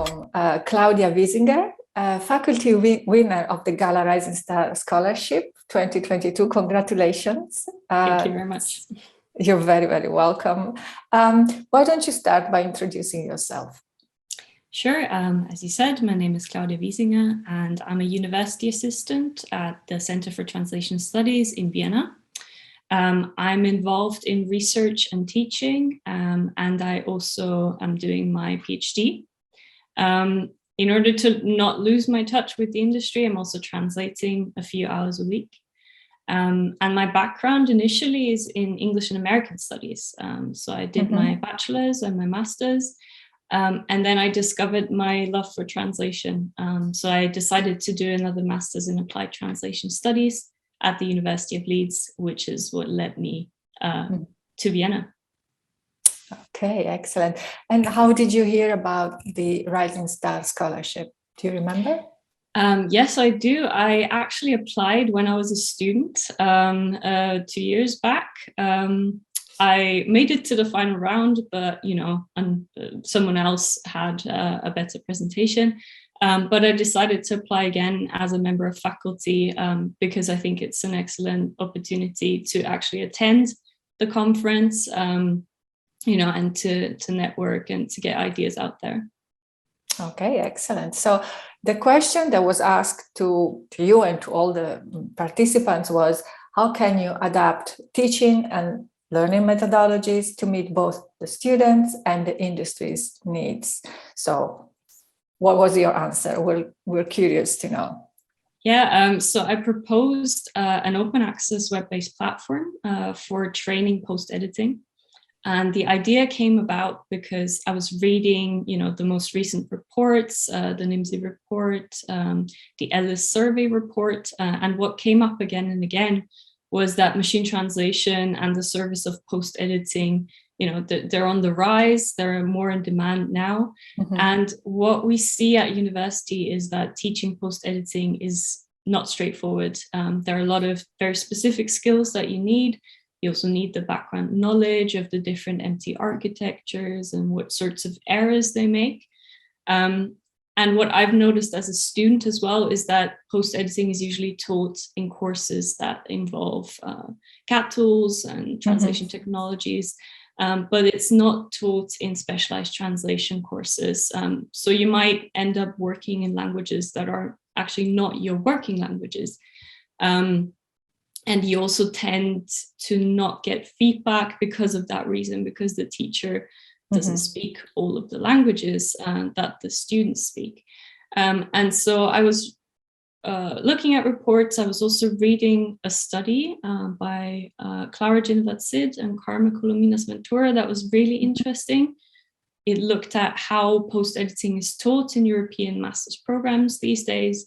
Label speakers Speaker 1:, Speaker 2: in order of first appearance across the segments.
Speaker 1: welcome Claudia Wiesinger, faculty winner of the Gala Rising Star Scholarship 2022. Congratulations.
Speaker 2: Thank you very much.
Speaker 1: You're very, very welcome. Why don't you start by introducing yourself?
Speaker 2: Sure. As you said, my name is Claudia Wiesinger, and I'm a university assistant at the Center for Translation Studies in Vienna. I'm involved in research and teaching, and I also am doing my PhD. In order to not lose my touch with the industry, I'm also translating a few hours a week. And my background initially is in English and American studies. So I did my bachelor's and my master's, and then I discovered my love for translation. So I decided to do another master's in applied translation studies at the University of Leeds, which is what led me to Vienna.
Speaker 1: Okay, excellent. And how did you hear about the Rising Star Scholarship? Do you remember?
Speaker 2: Yes, I do. I actually applied when I was a student 2 years back. I made it to the final round, but someone else had a better presentation. But I decided to apply again as a member of faculty because I think it's an excellent opportunity to actually attend the conference, and to network and to get ideas out there.
Speaker 1: Okay, excellent. So the question that was asked to you and to all the participants was, how can you adapt teaching and learning methodologies to meet both the students and the industry's needs? So what was your answer? We're curious to know.
Speaker 2: Yeah, so I proposed an open access web-based platform for training post-editing. And the idea came about because I was reading, the most recent reports, the NIMSY report, the Ellis survey report, and what came up again and again was that machine translation and the service of post-editing, they're on the rise, they're more in demand now. And what we see at university is that teaching post-editing is not straightforward. There are a lot of very specific skills that you need. You also need the background knowledge of the different MT architectures and what sorts of errors they make. And what I've noticed as a student as well is that post-editing is usually taught in courses that involve CAT tools and translation technologies, but it's not taught in specialized translation courses. So you might end up working in languages that are actually not your working languages. And you also tend to not get feedback because of that reason, because the teacher doesn't speak all of the languages that the students speak. And so I was looking at reports. I was also reading a study by Clara Ginvatsid and Karma Colominas Ventura that was really interesting. It looked at how post-editing is taught in European master's programs these days.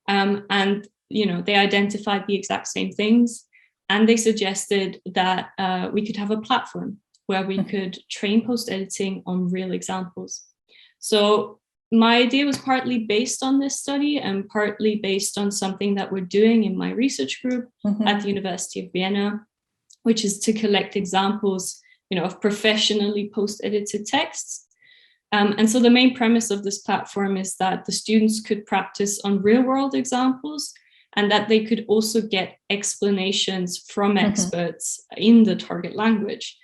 Speaker 2: And they identified the exact same things, and they suggested that we could have a platform where we could train post-editing on real examples. So my idea was partly based on this study and partly based on something that we're doing in my research group at the University of Vienna, which is to collect examples, of professionally post-edited texts. And so the main premise of this platform is that the students could practice on real-world examples, and that they could also get explanations from experts in the target language.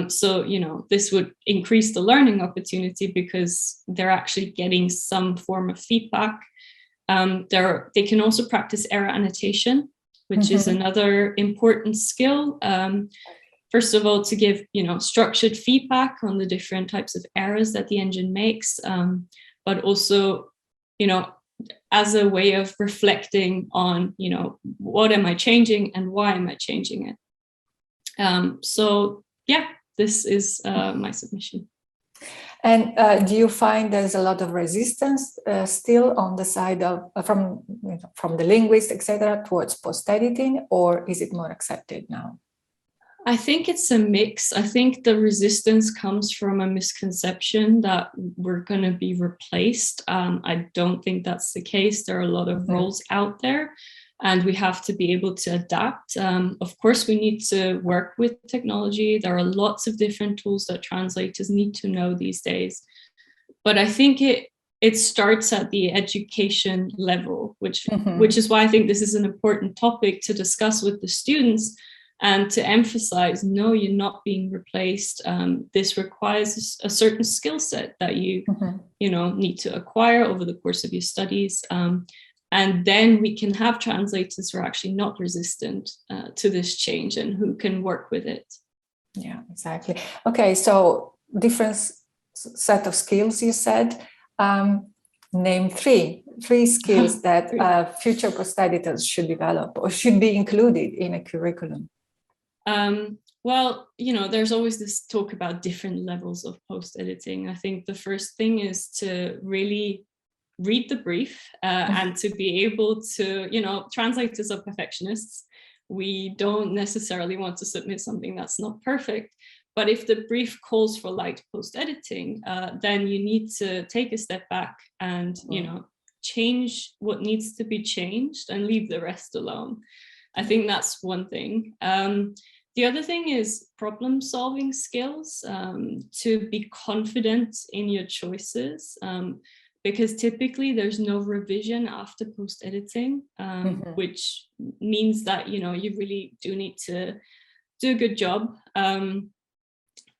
Speaker 2: So, this would increase the learning opportunity because they're actually getting some form of feedback. They can also practice error annotation, which is another important skill. First of all, to give, structured feedback on the different types of errors that the engine makes, but also, as a way of reflecting on, what am I changing and why am I changing it? So yeah, this is my submission.
Speaker 1: And do you find there's a lot of resistance still on the side of from the linguists, etc., towards post-editing, or is it more accepted now?
Speaker 2: I think it's a mix. I think the resistance comes from a misconception that we're going to be replaced. I don't think that's the case. There are a lot of roles out there, and we have to be able to adapt. Of course, we need to work with technology. There are lots of different tools that translators need to know these days. But I think it starts at the education level, which is why I think this is an important topic to discuss with the students and to emphasize, no, you're not being replaced. This requires a certain skill set that you need to acquire over the course of your studies. And then we can have translators who are actually not resistant to this change and who can work with it.
Speaker 1: Yeah, exactly. Okay, so different set of skills, you said. Name three skills that future post-editors should develop or should be included in a curriculum.
Speaker 2: Well, there's always this talk about different levels of post-editing. I think the first thing is to really read the brief and to be able to, translators are perfectionists. We don't necessarily want to submit something that's not perfect. But if the brief calls for light post-editing, then you need to take a step back and, change what needs to be changed and leave the rest alone. I think that's one thing. The other thing is problem-solving skills, to be confident in your choices, because typically there's no revision after post-editing, which means that, you really do need to do a good job.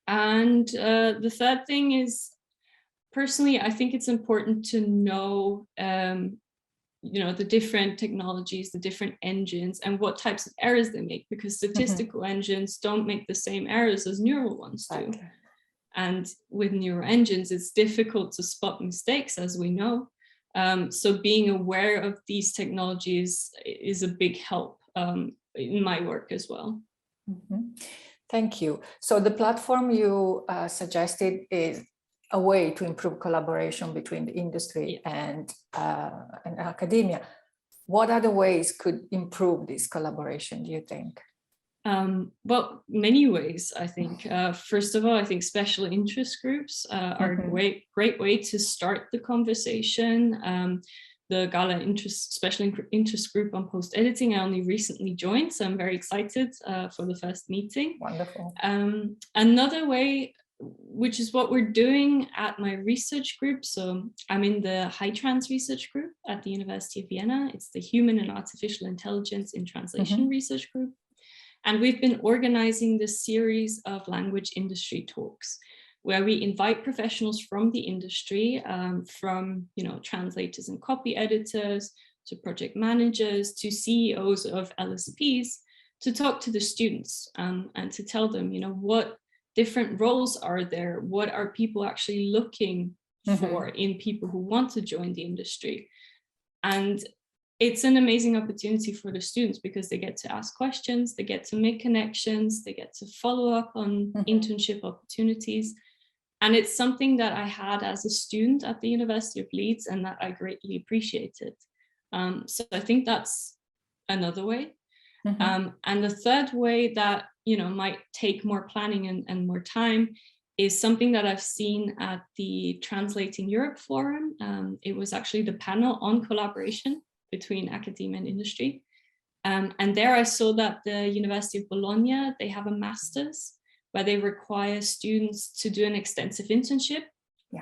Speaker 2: And the third thing is, personally, I think it's important to know, the different technologies, the different engines, and what types of errors they make, because statistical engines don't make the same errors as neural ones do. Okay. And with neural engines, it's difficult to spot mistakes, as we know. So being aware of these technologies is a big help in my work as well.
Speaker 1: Thank you. So the platform you suggested is a way to improve collaboration between the industry and academia. What other ways could improve this collaboration, do you think?
Speaker 2: Well, many ways, I think. First of all, I think special interest groups are a great way to start the conversation. The special interest group on post-editing, I only recently joined, so I'm very excited for the first meeting.
Speaker 1: Wonderful.
Speaker 2: Another way, which is what we're doing at my research group. So I'm in the High Trans research group at the University of Vienna. It's the Human and Artificial Intelligence in Translation research group. And we've been organizing this series of language industry talks, where we invite professionals from the industry, from translators and copy editors, to project managers, to CEOs of LSPs, to talk to the students and to tell them, what different roles are there? What are people actually looking for in people who want to join the industry? And it's an amazing opportunity for the students because they get to ask questions, they get to make connections, they get to follow up on internship opportunities. And it's something that I had as a student at the University of Leeds and that I greatly appreciated. So I think that's another way. And the third way that, might take more planning and more time is something that I've seen at the Translating Europe Forum. It was actually the panel on collaboration between academia and industry. And there I saw that the University of Bologna, they have a master's where they require students to do an extensive internship,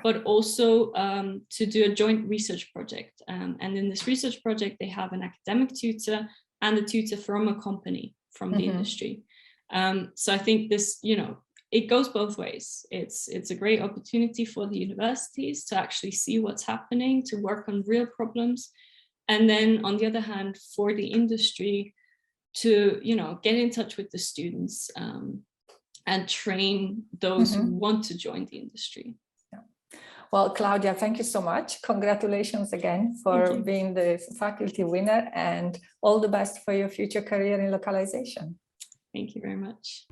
Speaker 2: but also to do a joint research project. And in this research project, they have an academic tutor and a tutor from a company from the industry. So I think this, it goes both ways. It's a great opportunity for the universities to actually see what's happening, to work on real problems. And then on the other hand, for the industry to, get in touch with the students and train those who want to join the industry.
Speaker 1: Well, Claudia, thank you so much. Congratulations again for being the faculty winner, and all the best for your future career in localization.
Speaker 2: Thank you very much.